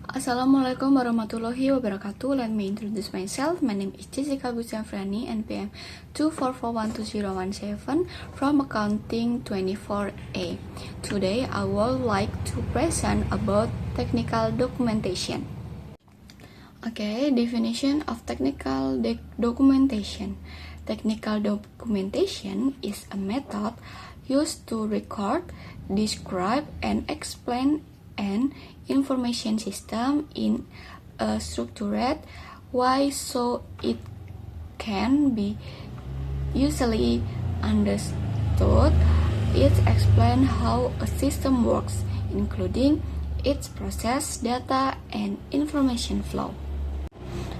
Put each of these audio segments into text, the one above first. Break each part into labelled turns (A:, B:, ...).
A: Assalamualaikum warahmatullahi wabarakatuh. Let me introduce myself. My name is Jessica Gusafrani, NPM 2441217 from Accounting 24A. Today, I would like to present about technical documentation. Okay, definition of technical documentation. Technical documentation is a method used to record, describe, and explain an information system in a structured way so it can be easily understood. It explains how a system works, including its process, data, and information flow.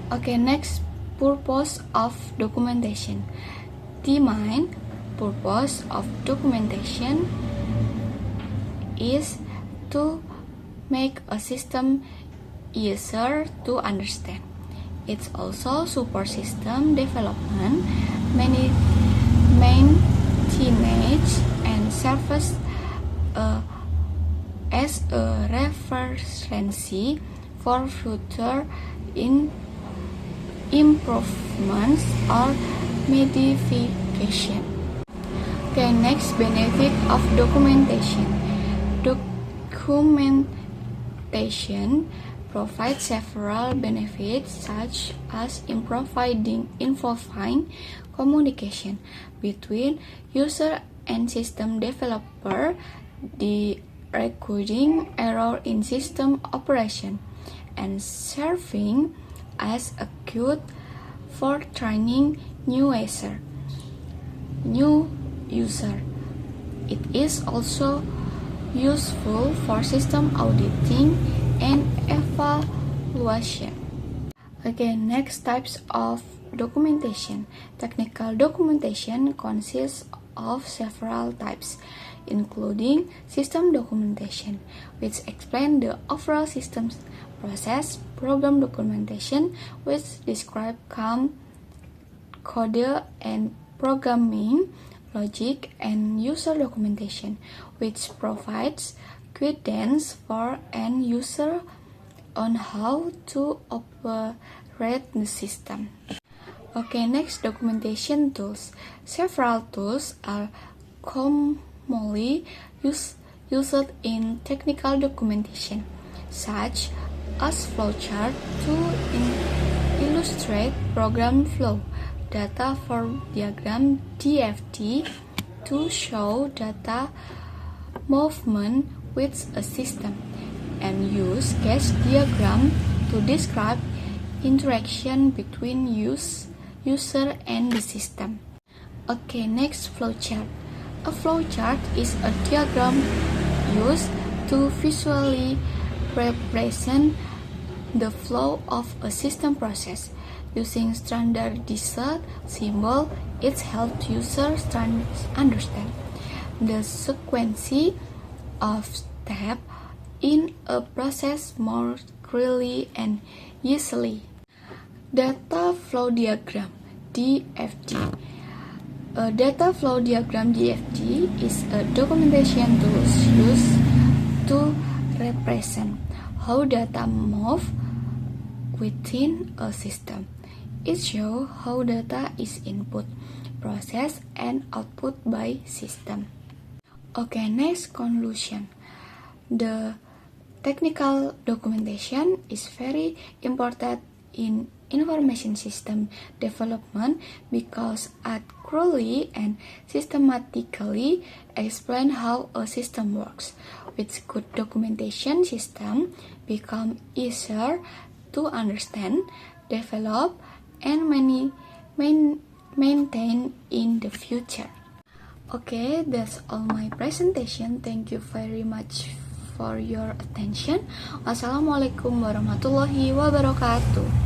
A: Okay, next, purpose of documentation. The main purpose of documentation is to make a system easier to understand. It's also support system development, maintenance, and serves as a reference for future improvements or modification. Okay, next, benefit of documentation. Documentation provides several benefits such as improving communication between user and system developer, the reducing error in system operation, and serving as a guide for training new user. It is also useful for system auditing and evaluation. Okay, next, types of documentation. Technical documentation consists of several types, including system documentation, which explains the overall system's process, program documentation, which describes code and programming logic, and user documentation, which provides guidance for end user on how to operate the system. Okay, next, documentation tools. Several tools are commonly used in technical documentation, such as flowchart to illustrate program flow, data flow diagram DFD to show data movement with a system, and use case diagram to describe interaction between user and the system. Okay, next, flowchart. A flowchart is a diagram used to visually represent the flow of a system process. Using standardized symbol, it helps users understand the sequence of steps in a process more clearly and easily. Data flow diagram (DFD). A data flow diagram (DFD) is a documentation tool used to represent how data move within a system. It shows how data is input, processed, and output by system. Okay, next, conclusion. The technical documentation is very important in information system development because it clearly and systematically explains how a system works. With good documentation, system become easier to understand, develop, and maintain in the future. Okay, that's all my presentation. Thank you very much for your attention. Wassalamualaikum warahmatullahi wabarakatuh.